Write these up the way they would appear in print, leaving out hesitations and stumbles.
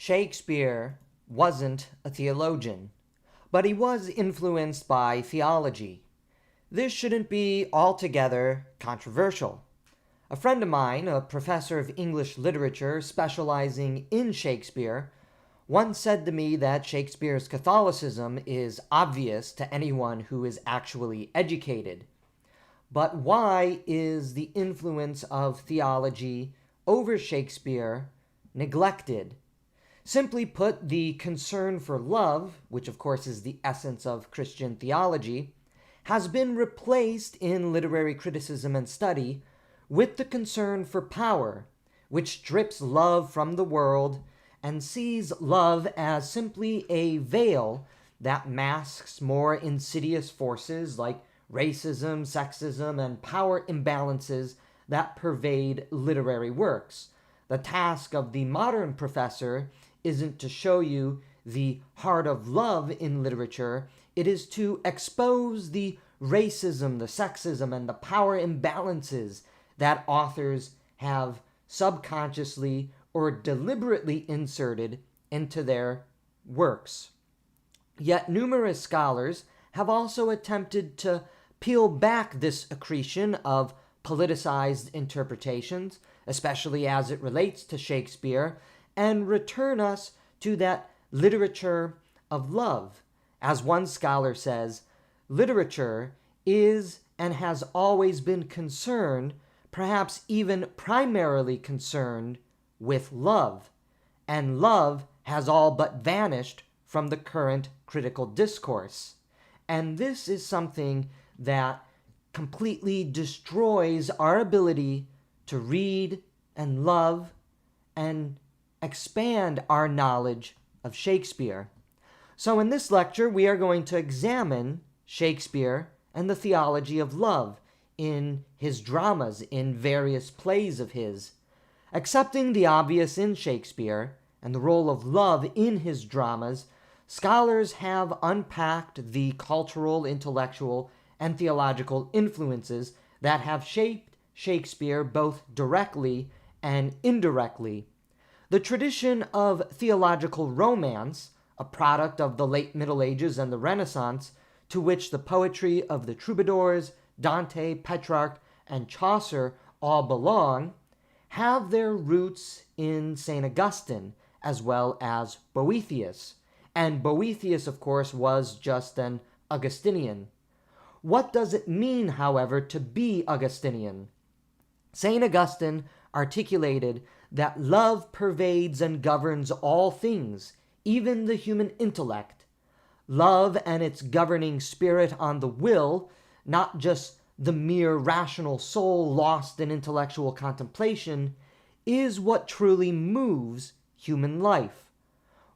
Shakespeare wasn't a theologian, but he was influenced by theology. This shouldn't be altogether controversial. A friend of mine, a professor of English literature specializing in Shakespeare, once said to me that Shakespeare's Catholicism is obvious to anyone who is actually educated. But why is the influence of theology over Shakespeare neglected? Simply put, the concern for love, which of course is the essence of Christian theology, has been replaced in literary criticism and study with the concern for power, which strips love from the world and sees love as simply a veil that masks more insidious forces like racism, sexism, and power imbalances that pervade literary works. The task of the modern professor isn't to show you the heart of love in literature, it is to expose the racism, the sexism, and the power imbalances that authors have subconsciously or deliberately inserted into their works. Yet numerous scholars have also attempted to peel back this accretion of politicized interpretations, especially as it relates to Shakespeare, and return us to that literature of love. As one scholar says, literature is and has always been concerned, perhaps even primarily concerned, with love, and love has all but vanished from the current critical discourse. And this is something that completely destroys our ability to read and love and expand our knowledge of Shakespeare. So in this lecture, we are going to examine Shakespeare and the theology of love in his dramas, in various plays of his. Accepting the obvious in Shakespeare and the role of love in his dramas, scholars have unpacked the cultural, intellectual, and theological influences that have shaped Shakespeare both directly and indirectly. The tradition of theological romance, a product of the late Middle Ages and the Renaissance, to which the poetry of the troubadours, Dante, Petrarch, and Chaucer all belong, have their roots in St. Augustine, as well as Boethius. And Boethius, of course, was just an Augustinian. What does it mean, however, to be Augustinian? St. Augustine articulated that love pervades and governs all things, even the human intellect. Love and its governing spirit on the will, not just the mere rational soul lost in intellectual contemplation, is what truly moves human life.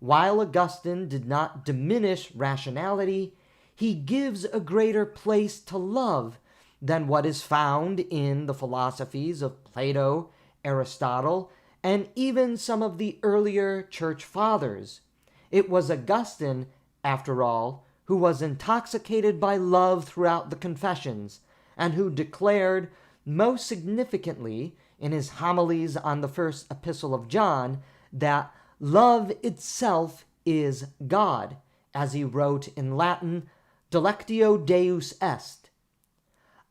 While Augustine did not diminish rationality, he gives a greater place to love than what is found in the philosophies of Plato, Aristotle, and even some of the earlier church fathers. It was Augustine, after all, who was intoxicated by love throughout the Confessions, and who declared most significantly in his homilies on the first epistle of John that love itself is God, as he wrote in Latin, Delectio Deus est.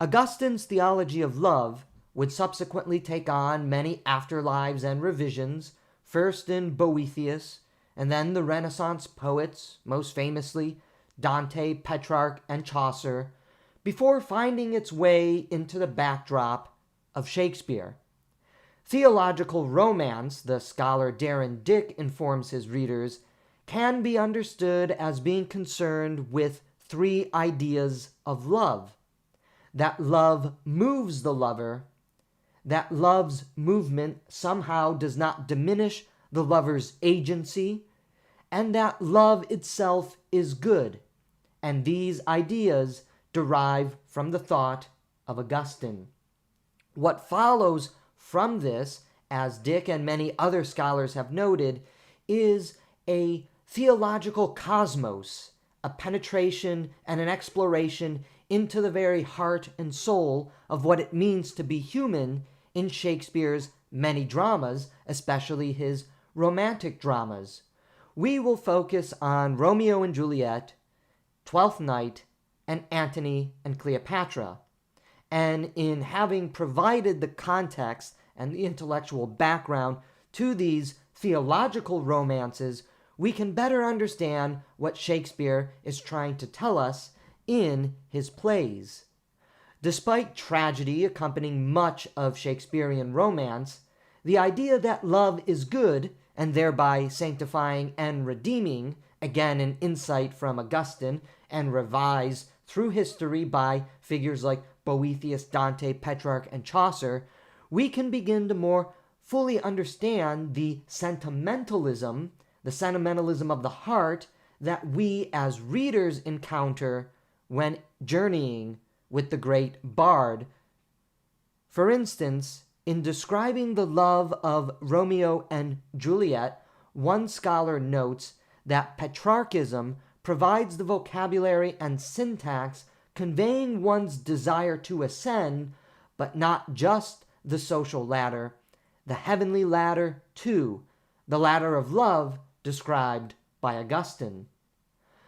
Augustine's theology of love would subsequently take on many afterlives and revisions, first in Boethius, and then the Renaissance poets, most famously Dante, Petrarch, and Chaucer, before finding its way into the backdrop of Shakespeare. Theological romance, the scholar Darren Dick informs his readers, can be understood as being concerned with three ideas of love. That love moves the lover, that love's movement somehow does not diminish the lover's agency, and that love itself is good. And these ideas derive from the thought of Augustine. What follows from this, as Dick and many other scholars have noted, is a theological cosmos, a penetration and an exploration into the very heart and soul of what it means to be human in Shakespeare's many dramas, especially his romantic dramas. We will focus on Romeo and Juliet, Twelfth Night, and Antony and Cleopatra. And in having provided the context and the intellectual background to these theological romances, we can better understand what Shakespeare is trying to tell us in his plays. Despite tragedy accompanying much of Shakespearean romance, the idea that love is good and thereby sanctifying and redeeming, again an insight from Augustine and revised through history by figures like Boethius, Dante, Petrarch, and Chaucer, we can begin to more fully understand the sentimentalism of the heart that we as readers encounter when journeying with the great bard. For instance, in describing the love of Romeo and Juliet, one scholar notes that Petrarchism provides the vocabulary and syntax conveying one's desire to ascend, but not just the social ladder, the heavenly ladder too, the ladder of love described by Augustine.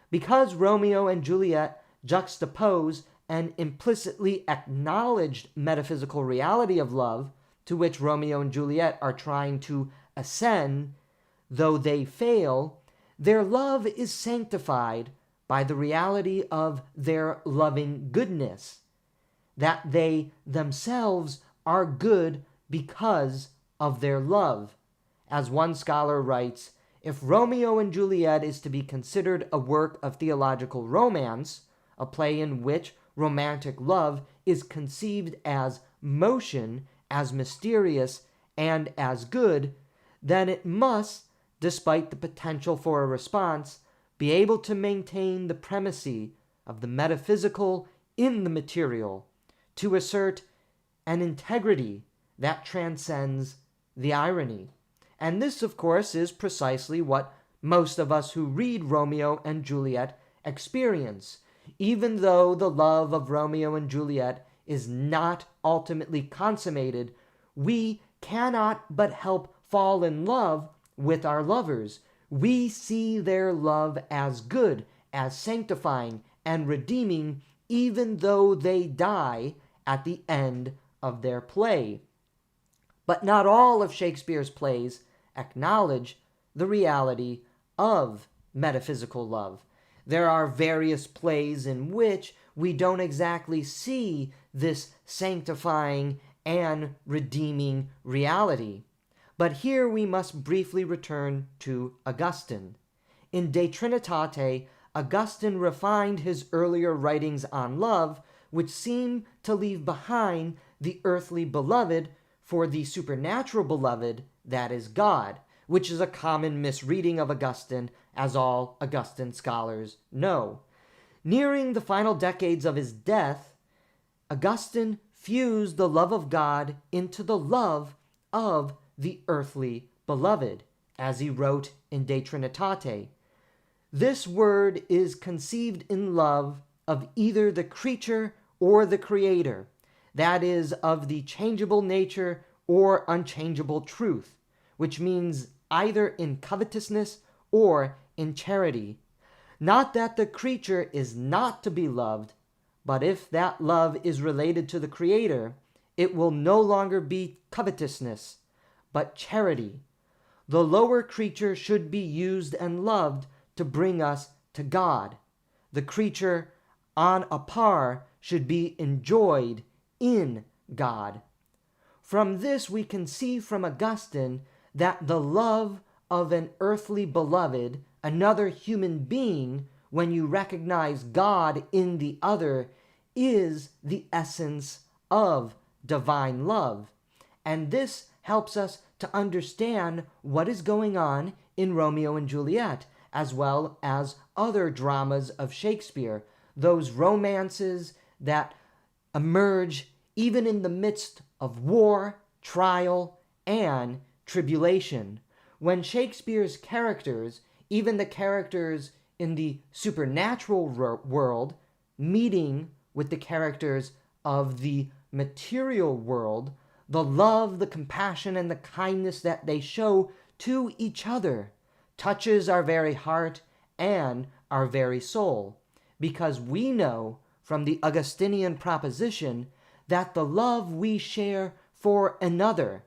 Because Romeo and Juliet juxtapose an implicitly acknowledged metaphysical reality of love, to which Romeo and Juliet are trying to ascend, though they fail, their love is sanctified by the reality of their loving goodness, that they themselves are good because of their love. As one scholar writes, if Romeo and Juliet is to be considered a work of theological romance, a play in which romantic love is conceived as motion, as mysterious, and as good, then it must, despite the potential for a response, be able to maintain the primacy of the metaphysical in the material, to assert an integrity that transcends the irony. And this, of course, is precisely what most of us who read Romeo and Juliet experience. Even though the love of Romeo and Juliet is not ultimately consummated, we cannot but help fall in love with our lovers. We see their love as good, as sanctifying and redeeming, even though they die at the end of their play. But not all of Shakespeare's plays acknowledge the reality of metaphysical love. There are various plays in which we don't exactly see this sanctifying and redeeming reality. But here we must briefly return to Augustine. In De Trinitate, Augustine refined his earlier writings on love, which seem to leave behind the earthly beloved for the supernatural beloved that is God, which is a common misreading of Augustine, as all Augustine scholars know. Nearing the final decades of his death, Augustine fused the love of God into the love of the earthly beloved, as he wrote in De Trinitate. This word is conceived in love of either the creature or the creator, that is, of the changeable nature or unchangeable truth, which means either in covetousness or in charity. Not that the creature is not to be loved, but if that love is related to the Creator, it will no longer be covetousness, but charity. The lower creature should be used and loved to bring us to God. The creature, on a par, should be enjoyed in God. From this we can see from Augustine that the love of an earthly beloved, another human being, when you recognize God in the other, is the essence of divine love. And this helps us to understand what is going on in Romeo and Juliet, as well as other dramas of Shakespeare, those romances that emerge even in the midst of war, trial, and tribulation. When Shakespeare's characters, even the characters in the supernatural world, meeting with the characters of the material world, the love, the compassion, and the kindness that they show to each other, touches our very heart and our very soul, because we know from the Augustinian proposition that the love we share for another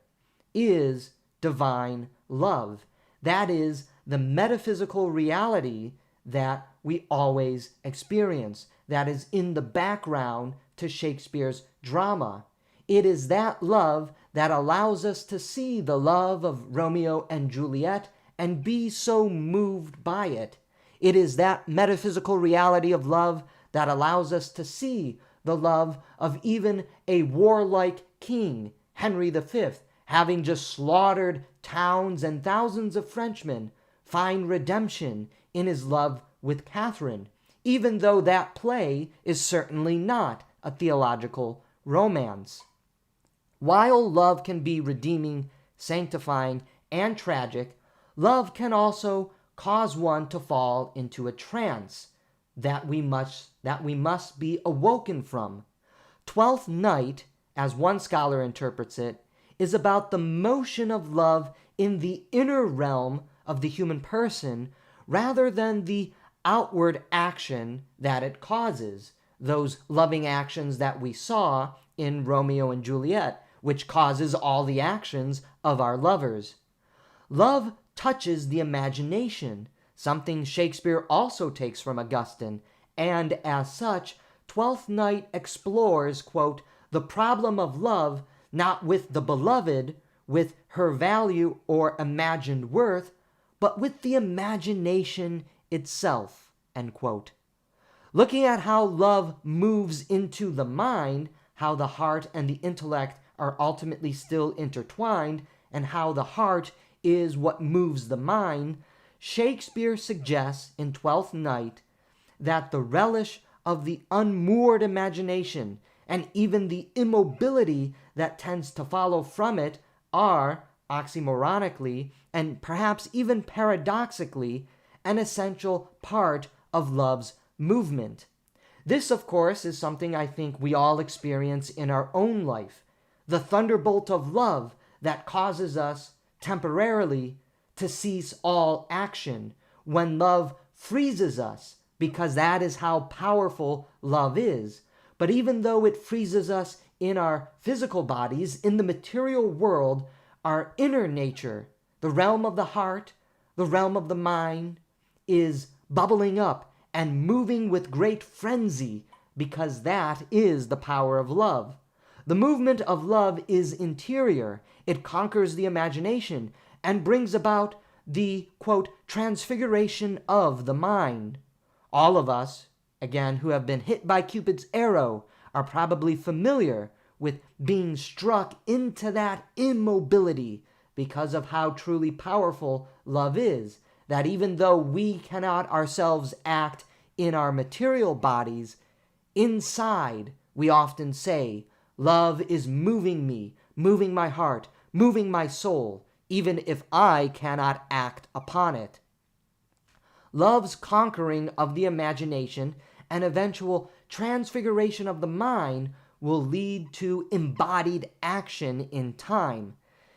is divine love. That is the metaphysical reality that we always experience, that is in the background to Shakespeare's drama. It is that love that allows us to see the love of Romeo and Juliet and be so moved by it. It is that metaphysical reality of love that allows us to see the love of even a warlike king, Henry V, having just slaughtered towns and thousands of Frenchmen, find redemption in his love with Catherine, even though that play is certainly not a theological romance. While love can be redeeming, sanctifying, and tragic, love can also cause one to fall into a trance that we must be awoken from. Twelfth Night, as one scholar interprets it, is about the motion of love in the inner realm of the human person rather than the outward action that it causes, those loving actions that we saw in Romeo and Juliet, which causes all the actions of our lovers. Love touches the imagination, something Shakespeare also takes from Augustine, and as such, Twelfth Night explores, quote, the problem of love not with the beloved, with her value or imagined worth, but with the imagination itself, end quote. Looking at how love moves into the mind, how the heart and the intellect are ultimately still intertwined, and how the heart is what moves the mind, Shakespeare suggests in Twelfth Night that the relish of the unmoored imagination and even the immobility that tends to follow from it are, oxymoronically and perhaps even paradoxically, an essential part of love's movement. This, of course, is something I think we all experience in our own life. The thunderbolt of love that causes us temporarily to cease all action when love freezes us, because that is how powerful love is. But even though it freezes us in our physical bodies, in the material world, our inner nature, the realm of the heart, the realm of the mind, is bubbling up and moving with great frenzy, because that is the power of love. The movement of love is interior. It conquers the imagination and brings about the, quote, transfiguration of the mind. All of us, again, who have been hit by Cupid's arrow, are probably familiar with being struck into that immobility because of how truly powerful love is, that even though we cannot ourselves act in our material bodies, inside we often say, love is moving me, moving my heart, moving my soul, even if I cannot act upon it. Love's conquering of the imagination and eventual transfiguration of the mind will lead to embodied action in time.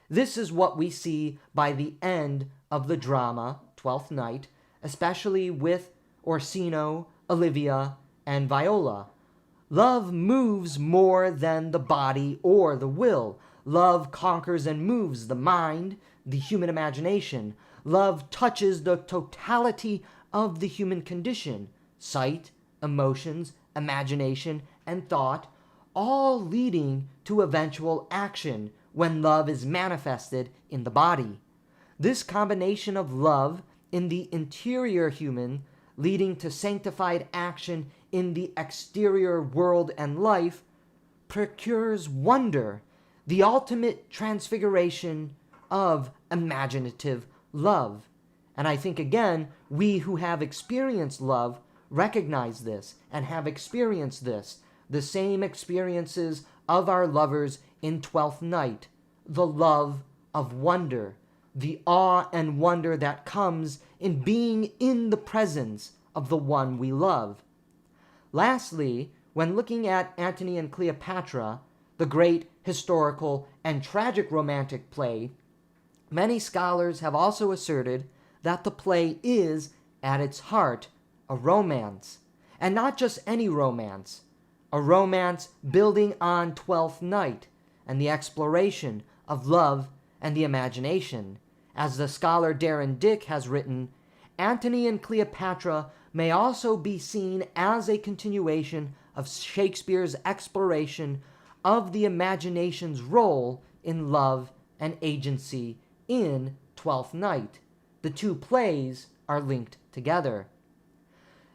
This is what we see by the end of the drama, Twelfth Night, especially with Orsino, Olivia, and Viola. Love moves more than the body or the will. Love conquers and moves the mind, the human imagination. Love touches the totality of the human condition, sight, emotions, imagination, and thought, all leading to eventual action when love is manifested in the body. This combination of love in the interior human leading to sanctified action in the exterior world and life procures wonder, the ultimate transfiguration of imaginative love. And I think, again, we who have experienced love recognize this and have experienced this, the same experiences of our lovers in Twelfth Night, the love of wonder, the awe and wonder that comes in being in the presence of the one we love. Lastly, when looking at Antony and Cleopatra, the great historical and tragic romantic play, Many scholars have also asserted that the play is, at its heart, a romance, and not just any romance, a romance building on Twelfth Night and the exploration of love and the imagination. As the scholar Darren Dick has written, Antony and Cleopatra may also be seen as a continuation of Shakespeare's exploration of the imagination's role in love and agency in Twelfth Night. The two plays are linked together.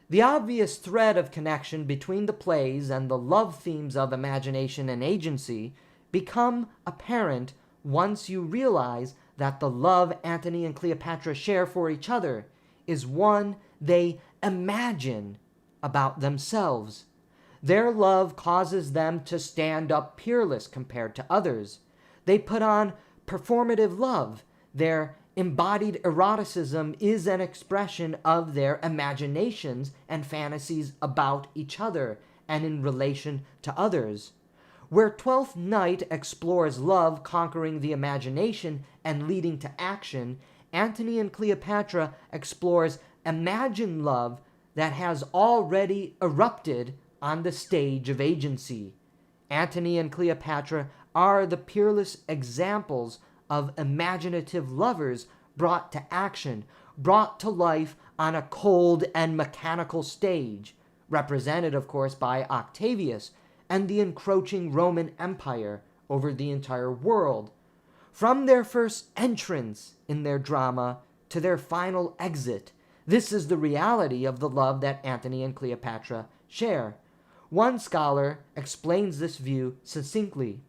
The obvious thread of connection between the plays and the love themes of imagination and agency become apparent once you realize that the love Antony and Cleopatra share for each other is one they imagine about themselves. Their love causes them to stand up peerless compared to others. They put on performative love. Their embodied eroticism is an expression of their imaginations and fantasies about each other and in relation to others. Where Twelfth Night explores love conquering the imagination and leading to action, Antony and Cleopatra explores imagined love that has already erupted on the stage of agency. Antony and Cleopatra are the peerless examples of imaginative lovers brought to action, brought to life on a cold and mechanical stage, represented, of course, by Octavius and the encroaching Roman Empire over the entire world. From their first entrance in their drama to their final exit, this is the reality of the love that Antony and Cleopatra share. One scholar explains this view succinctly.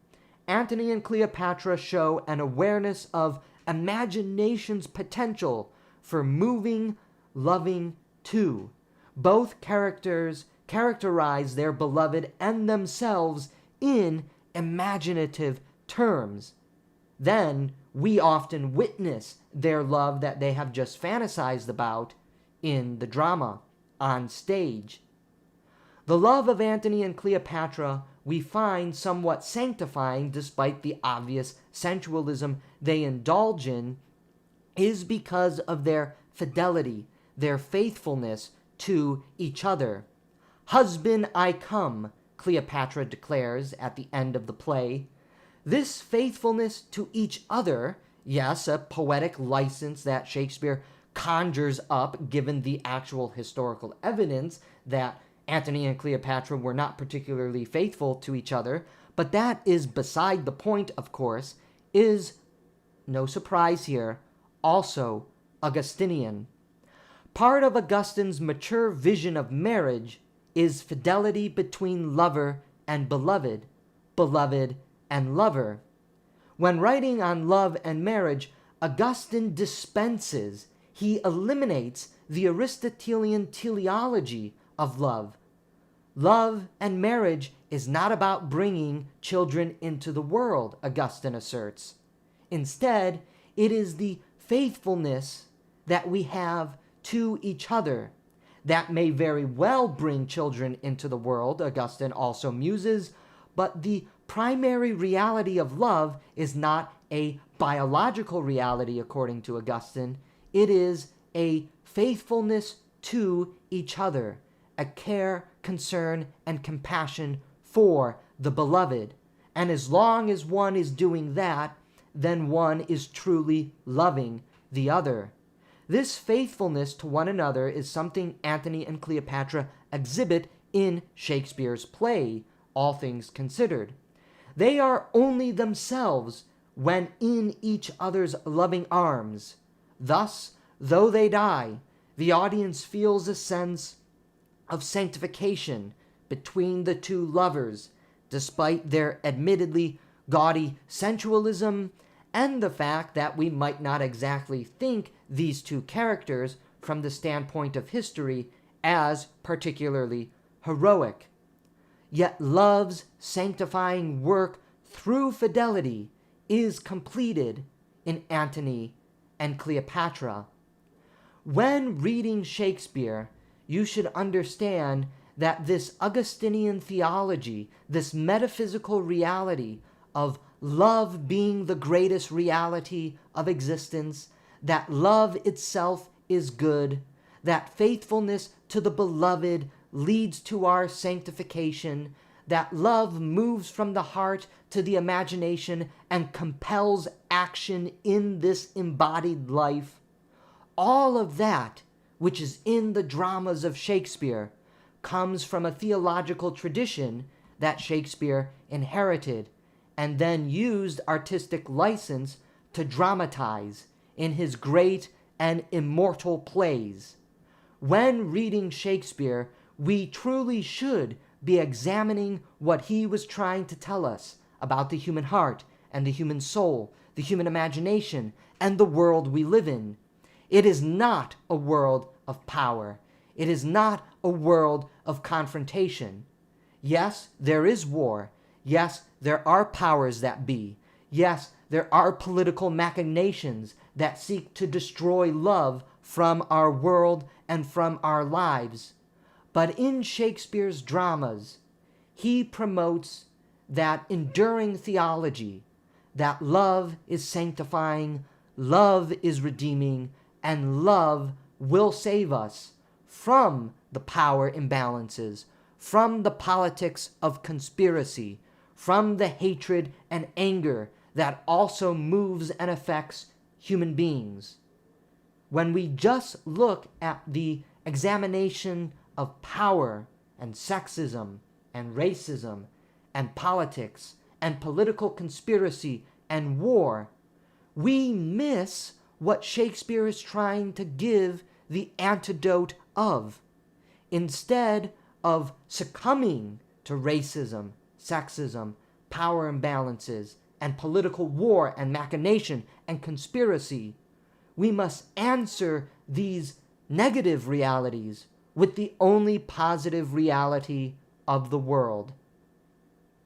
Antony and Cleopatra show an awareness of imagination's potential for moving, loving too. Both characters characterize their beloved and themselves in imaginative terms. Then we often witness their love that they have just fantasized about in the drama, on stage. The love of Antony and Cleopatra we find somewhat sanctifying despite the obvious sensualism they indulge in is because of their fidelity, their faithfulness to each other. "Husband, I come," Cleopatra declares at the end of the play. This faithfulness to each other, yes, a poetic license that Shakespeare conjures up given the actual historical evidence that Antony and Cleopatra were not particularly faithful to each other, but that is beside the point, of course, is, no surprise here, also Augustinian. Part of Augustine's mature vision of marriage is fidelity between lover and beloved, beloved and lover. When writing on love and marriage, Augustine dispenses, he eliminates the Aristotelian teleology of love. Love and marriage is not about bringing children into the world, Augustine asserts. Instead, it is the faithfulness that we have to each other that may very well bring children into the world, Augustine also muses, but the primary reality of love is not a biological reality, according to Augustine. It is a faithfulness to each other, a care, concern, and compassion for the beloved. And as long as one is doing that, then one is truly loving the other. This faithfulness to one another is something Antony and Cleopatra exhibit in Shakespeare's play, All Things Considered. They are only themselves when in each other's loving arms. Thus, though they die, the audience feels a sense of sanctification between the two lovers, despite their admittedly gaudy sensualism and the fact that we might not exactly think these two characters, from the standpoint of history, as particularly heroic. Yet love's sanctifying work through fidelity is completed in Antony and Cleopatra. When reading Shakespeare, you should understand that this Augustinian theology, this metaphysical reality of love being the greatest reality of existence, that love itself is good, that faithfulness to the beloved leads to our sanctification, that love moves from the heart to the imagination and compels action in this embodied life. All of that, which is in the dramas of Shakespeare, comes from a theological tradition that Shakespeare inherited and then used artistic license to dramatize in his great and immortal plays. When reading Shakespeare, we truly should be examining what he was trying to tell us about the human heart and the human soul, the human imagination, and the world we live in. It is not a world of power. It is not a world of confrontation. Yes, there is war. Yes, there are powers that be. Yes, there are political machinations that seek to destroy love from our world and from our lives. But in Shakespeare's dramas, he promotes that enduring theology, that love is sanctifying, love is redeeming, and love will save us from the power imbalances, from the politics of conspiracy, from the hatred and anger that also moves and affects human beings. When we just look at the examination of power and sexism and racism and politics and political conspiracy and war, we miss what Shakespeare is trying to give the antidote of. Instead of succumbing to racism, sexism, power imbalances, and political war and machination and conspiracy, we must answer these negative realities with the only positive reality of the world,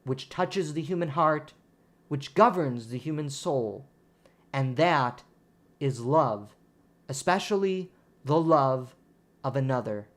which touches the human heart, which governs the human soul, and that is love, especially the love of another.